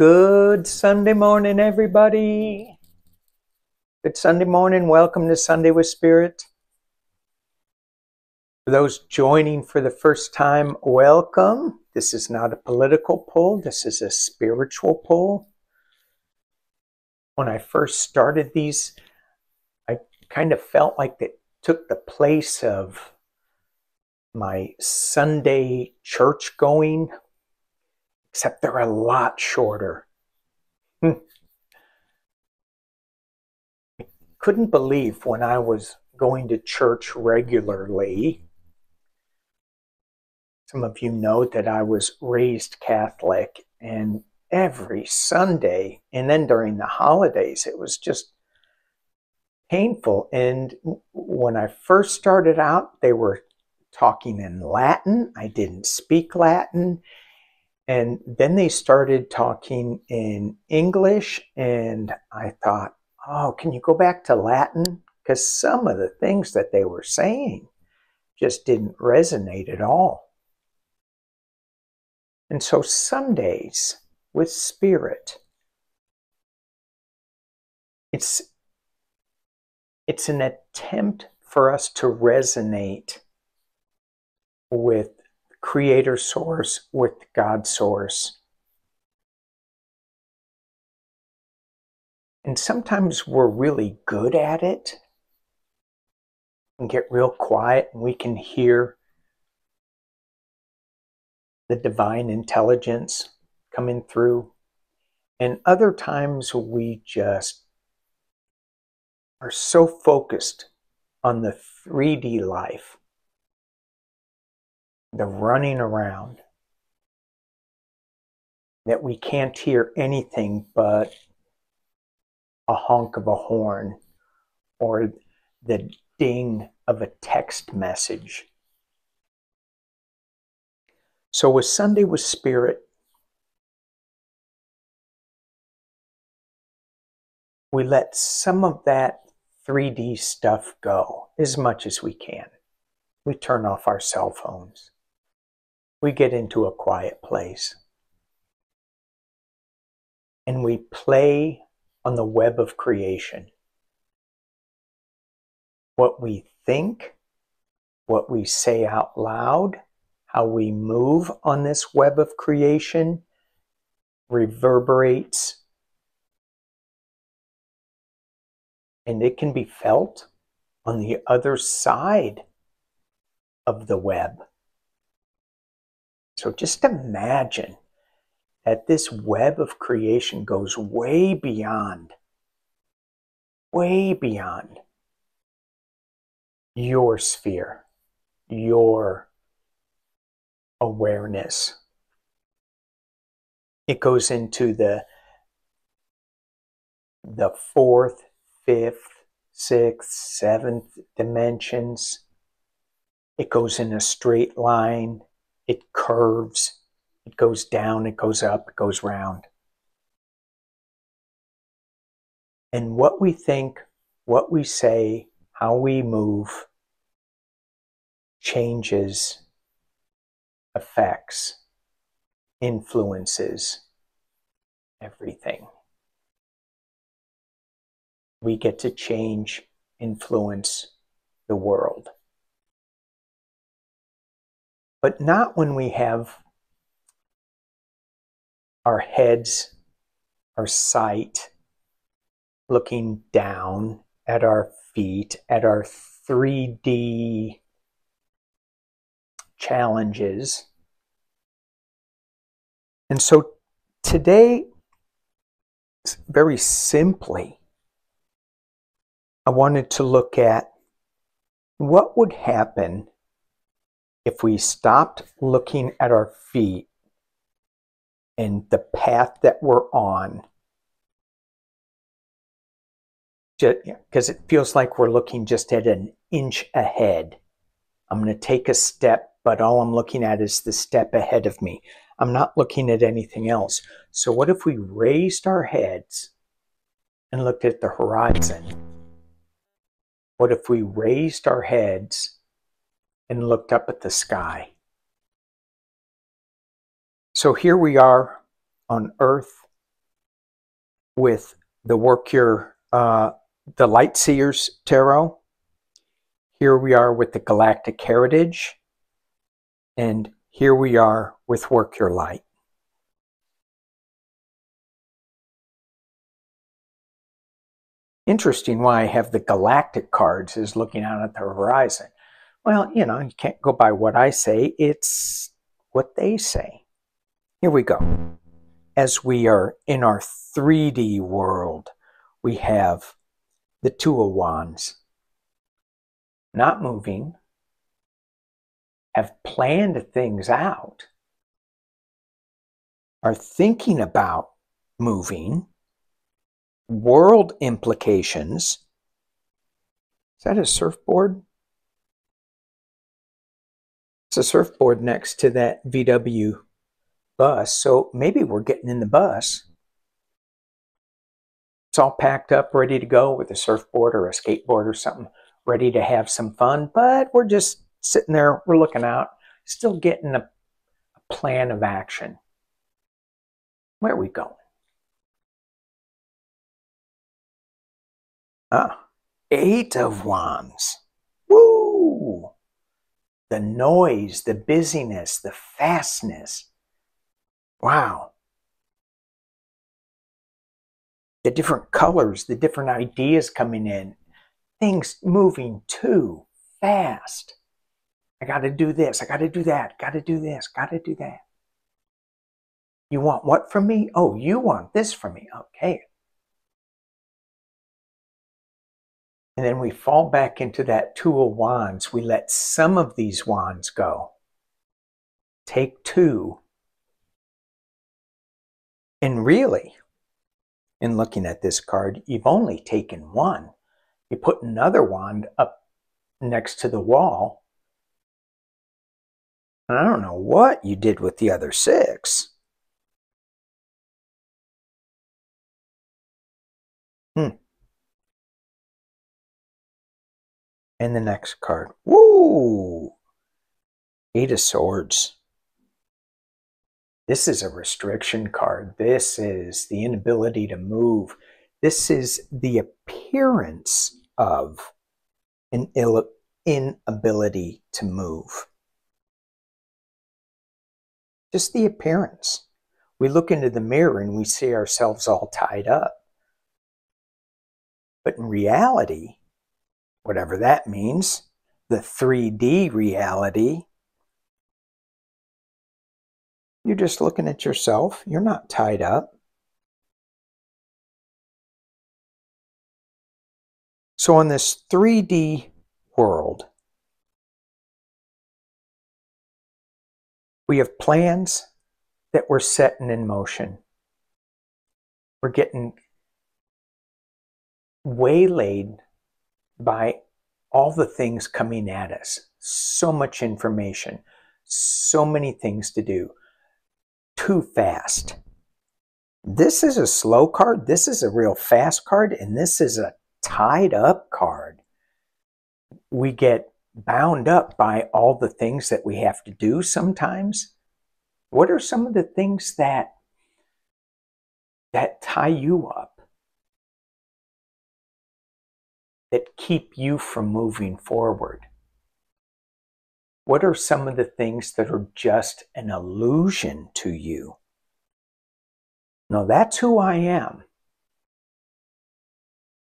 Good Sunday morning, everybody. Good Sunday morning. Welcome to Sunday with Spirit. For those joining for the first time, welcome. This is not a political poll. This is a spiritual poll. When I first started these, I kind of felt like they took the place of my Sunday church going, except they're a lot shorter. Couldn't believe when I was going to church regularly. Some of you know that I was raised Catholic, and every Sunday and then during the holidays it was just painful. And when I first started out, they were talking in Latin. I didn't speak Latin. And then they started talking in English, and I thought, oh, can you go back to Latin? Because some of the things that they were saying just didn't resonate at all. And so Sundays with Spirit, it's an attempt for us to resonate with Creator Source, with God Source. And sometimes we're really good at it and get real quiet, and we can hear the divine intelligence coming through. And other times we just are so focused on the 3D life, the running around, that we can't hear anything but a honk of a horn or the ding of a text message. So with Sunday with Spirit, we let some of that 3D stuff go as much as we can. We turn off our cell phones. We get into a quiet place. And we play on the web of creation. What we think, what we say out loud, how we move on this web of creation reverberates, and it can be felt on the other side of the web. So just imagine that this web of creation goes way beyond your sphere, your awareness. It goes into the fourth, fifth, sixth, seventh dimensions. It goes in a straight line. It curves. It goes down. It goes up. It goes round. And what we think, what we say, how we move changes, affects, influences everything. We get to change, influence the world. But not when we have our heads, our sight, looking down at our feet, at our 3D challenges. And so today, very simply, I wanted to look at what would happen if we stopped looking at our feet and the path that we're on, because it feels like we're looking just at an inch ahead. I'm going to take a step, but all I'm looking at is the step ahead of me. I'm not looking at anything else. So what if we raised our heads and looked at the horizon? What if we raised our heads and looked up at the sky? So here we are on Earth, with the the Light Seers Tarot. Here we are with the Galactic Heritage, and here we are with Work Your Light. Interesting why I have the Galactic cards is looking out at the horizon. Well, you know, you can't go by what I say, it's what they say. Here we go. As we are in our 3D world, we have the Two of Wands. Not moving, have planned things out, are thinking about moving, world implications. Is that a surfboard? It's a surfboard next to that VW bus, so maybe we're getting in the bus. It's all packed up, ready to go with a surfboard or a skateboard or something, ready to have some fun, but we're just sitting there, we're looking out, still getting a plan of action. Where are we going? Eight of Wands. Woo! The noise, the busyness, the fastness. Wow. The different colors, the different ideas coming in. Things moving too fast. I got to do this. I got to do that. Got to do this. Got to do that. You want what from me? Oh, you want this from me. Okay. And then we fall back into that Two of Wands. We let some of these wands go. Take two. And really, in looking at this card, you've only taken one. You put another wand up next to the wall. And I don't know what you did with the other six. And the next card. Woo! Eight of Swords. This is a restriction card. This is the inability to move. This is the appearance of an inability to move. Just the appearance. We look into the mirror and we see ourselves all tied up. But in reality, whatever that means, the 3D reality, you're just looking at yourself. You're not tied up. So in this 3D world, we have plans that we're setting in motion. We're getting waylaid by all the things coming at us. So much information, so many things to do. Too fast. This is a slow card. This is a real fast card. And this is a tied up card. We get bound up by all the things that we have to do sometimes. What are some of the things that tie you up? That keep you from moving forward? What are some of the things that are just an illusion to you? No, that's who I am.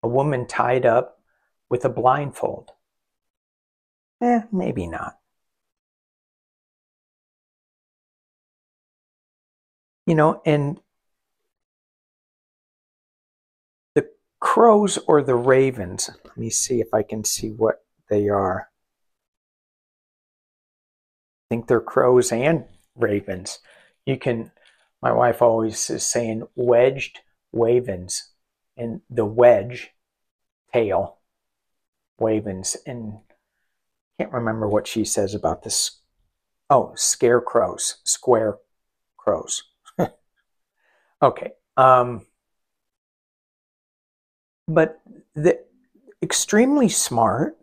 A woman tied up with a blindfold. Maybe not. You know, and the crows or the ravens, let me see if I can see what they are. I think they're crows and ravens. You can, my wife always is saying wedged ravens, and the wedge tail ravens, and I can't remember what she says about this. Oh, scarecrows, square crows. Okay. But the extremely smart.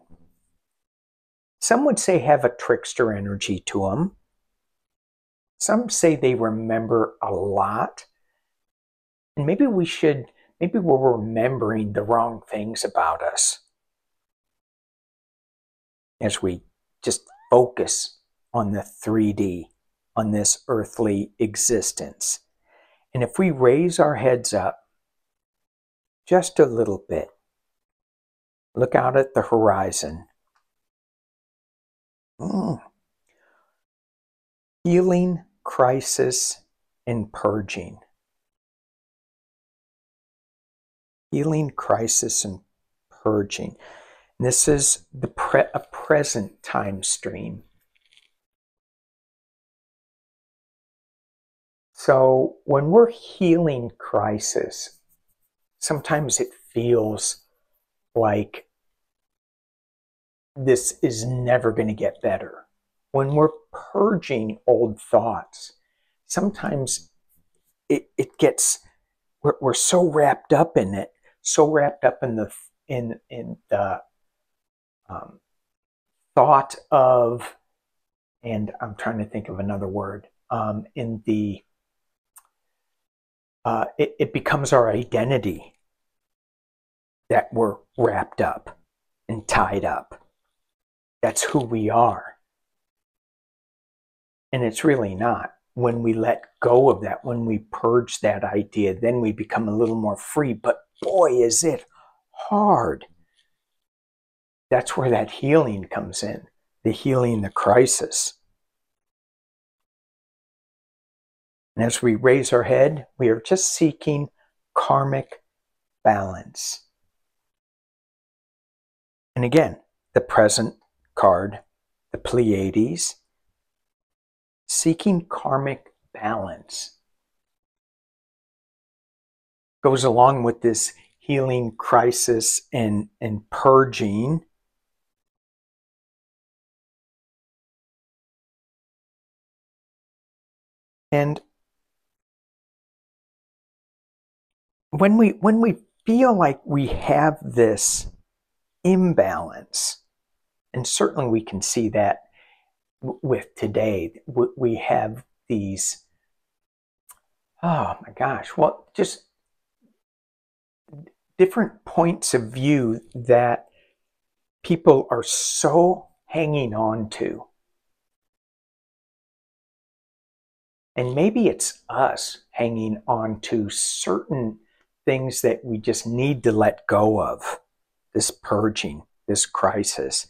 Some would say have a trickster energy to them. Some say they remember a lot. And maybe we should maybe we're remembering the wrong things about us as we just focus on the 3D, on this earthly existence. And if we raise our heads up just a little bit, look out at the horizon. Healing, crisis, and purging. Healing, crisis, and purging. And this is a present time stream. So when we're healing crisis, sometimes it feels like this is never going to get better. When we're purging old thoughts, sometimes it gets, we're so wrapped up in it, so wrapped up in the thought of, and I'm trying to think of another word, it becomes our identity that we're wrapped up and tied up. That's who we are. And it's really not. When we let go of that, when we purge that idea, then we become a little more free. But boy, is it hard. That's where that healing comes in. The healing, the crisis. And as we raise our head, we are just seeking karmic balance. And again, the present card, the Pleiades, seeking karmic balance, goes along with this healing, crisis, and purging. And when we feel like we have this imbalance, and certainly we can see that with today, we have these, oh my gosh, well, just different points of view that people are so hanging on to. And maybe it's us hanging on to certain things that we just need to let go of. This purging, this crisis.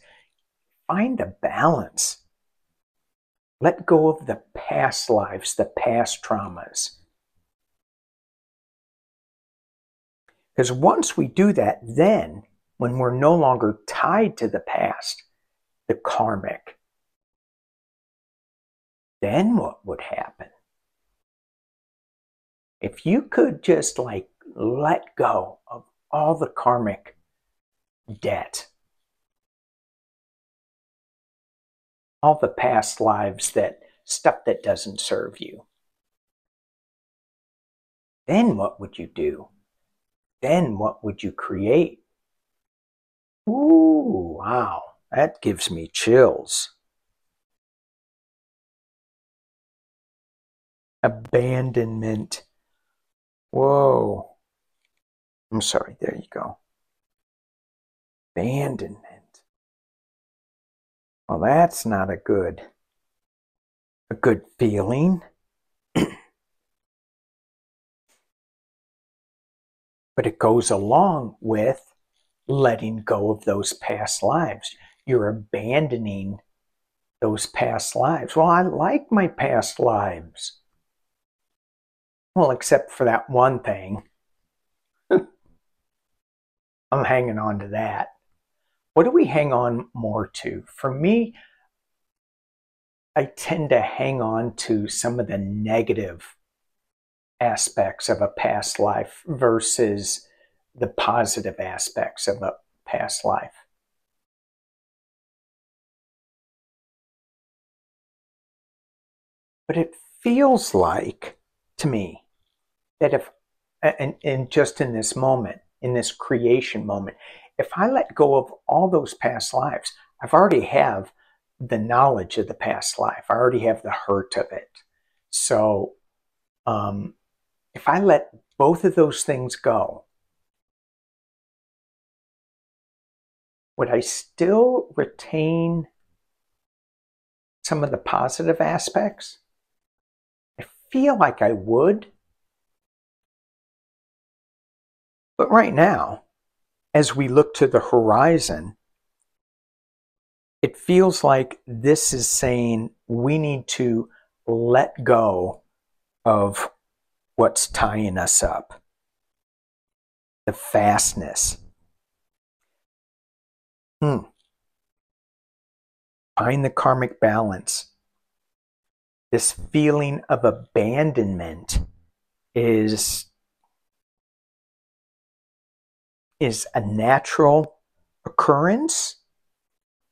Find a balance. Let go of the past lives, the past traumas. Because once we do that, then when we're no longer tied to the past, the karmic, then what would happen? If you could just like let go of all the karmic debt, all the past lives, that stuff that doesn't serve you, then what would you do? Then what would you create? Ooh, wow, that gives me chills. Abandonment. Whoa. I'm sorry, there you go. Abandonment. Well, that's not a good feeling. But it goes along with letting go of those past lives. You're abandoning those past lives. Well, I like my past lives. Well, except for that one thing. I'm hanging on to that. What do we hang on more to? For me, I tend to hang on to some of the negative aspects of a past life versus the positive aspects of a past life. But it feels like to me that if, and just in this moment, in this creation moment, if I let go of all those past lives, I've already have the knowledge of the past life. I already have the hurt of it. So if I let both of those things go, would I still retain some of the positive aspects? I feel like I would. But right now, as we look to the horizon, it feels like this is saying we need to let go of what's tying us up. The fastness. Find the karmic balance. This feeling of abandonment is a natural occurrence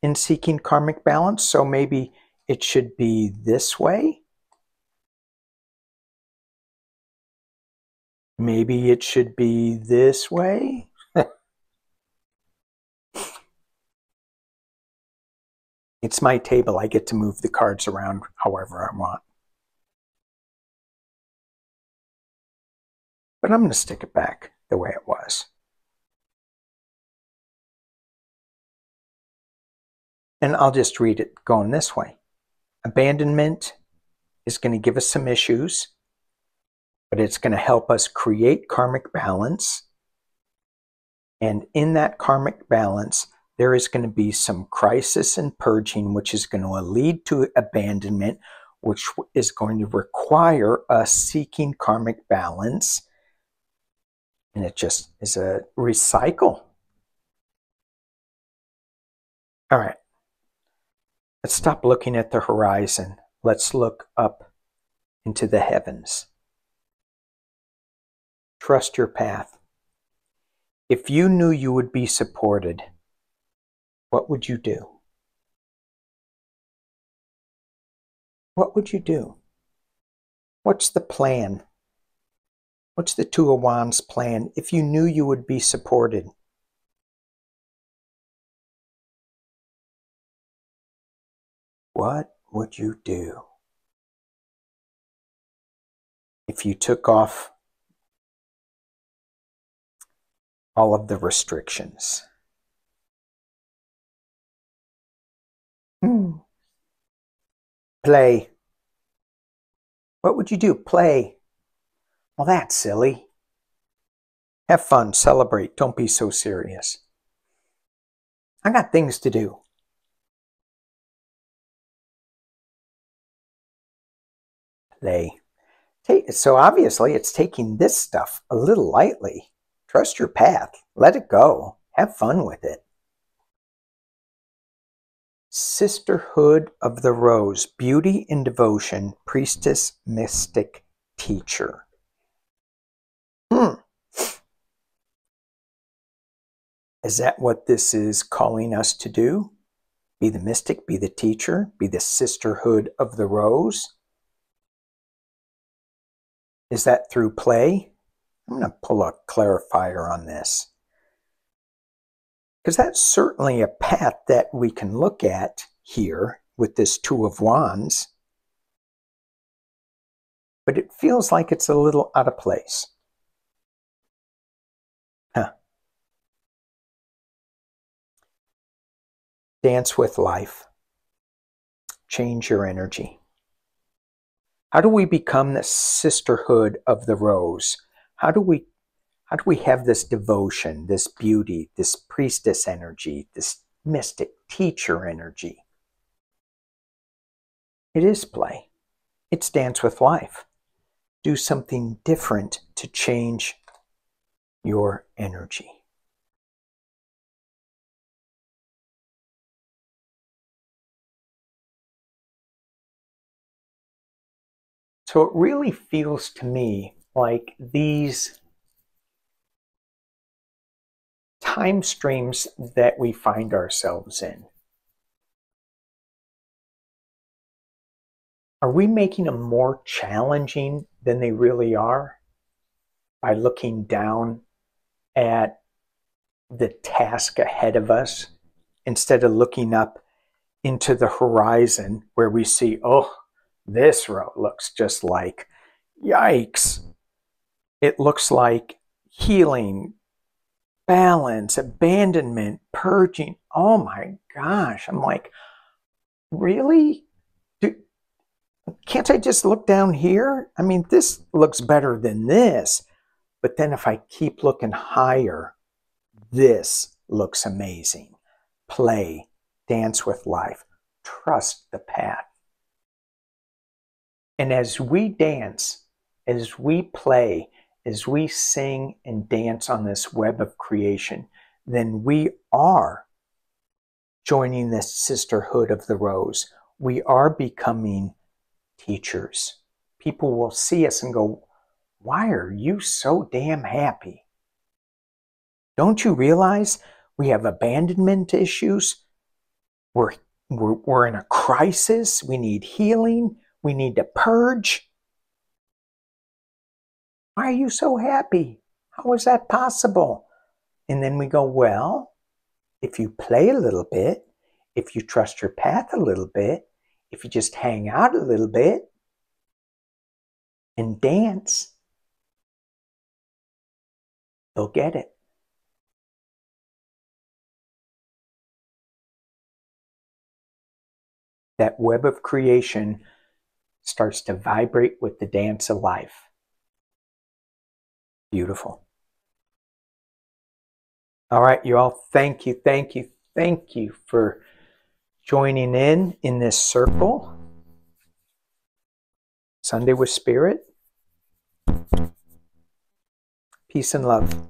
in seeking karmic balance. So maybe it should be this way. Maybe it should be this way. It's my table. I get to move the cards around however I want. But I'm going to stick it back the way it was. And I'll just read it going this way. Abandonment is going to give us some issues, but it's going to help us create karmic balance. And in that karmic balance, there is going to be some crisis and purging, which is going to lead to abandonment, which is going to require us seeking karmic balance. And it just is a recycle. All right. Let's stop looking at the horizon. Let's look up into the heavens. Trust your path. If you knew you would be supported, what would you do? What would you do? What's the plan? What's the Two of Wands plan if you knew you would be supported? What would you do if you took off all of the restrictions? Play. What would you do? Play. Well, that's silly. Have fun, celebrate, don't be so serious. I got things to do. Play. So obviously it's taking this stuff a little lightly. Trust your path. Let it go. Have fun with it. Sisterhood of the Rose. Beauty and devotion. Priestess, mystic, teacher. Is that what this is calling us to do? Be the mystic, be the teacher, be the sisterhood of the rose? Is that through play? I'm going to pull a clarifier on this. Because that's certainly a path that we can look at here with this Two of Wands. But it feels like it's a little out of place. Dance with life. Change your energy. How do we become the sisterhood of the rose? How do we have this devotion, this beauty, this priestess energy, this mystic teacher energy? It is play. It's dance with life. Do something different to change your energy. So it really feels to me like these time streams that we find ourselves in, are we making them more challenging than they really are by looking down at the task ahead of us instead of looking up into the horizon where we see, oh, this road looks just like, yikes. It looks like healing, balance, abandonment, purging. Oh my gosh. I'm like, really? Can't I just look down here? I mean, this looks better than this. But then if I keep looking higher, this looks amazing. Play, dance with life, trust the path. And as we dance, as we play, as we sing and dance on this web of creation, then we are joining this sisterhood of the rose. We are becoming teachers. People will see us and go, why are you so damn happy? Don't you realize we have abandonment issues? We're in a crisis. We need healing. We need to purge. Why are you so happy? How is that possible? And then we go, well, if you play a little bit, if you trust your path a little bit, if you just hang out a little bit and dance, you'll get it. That web of creation starts to vibrate with the dance of life. Beautiful. All right, you all, thank you for joining in this circle. Sunday with Spirit. Peace and love.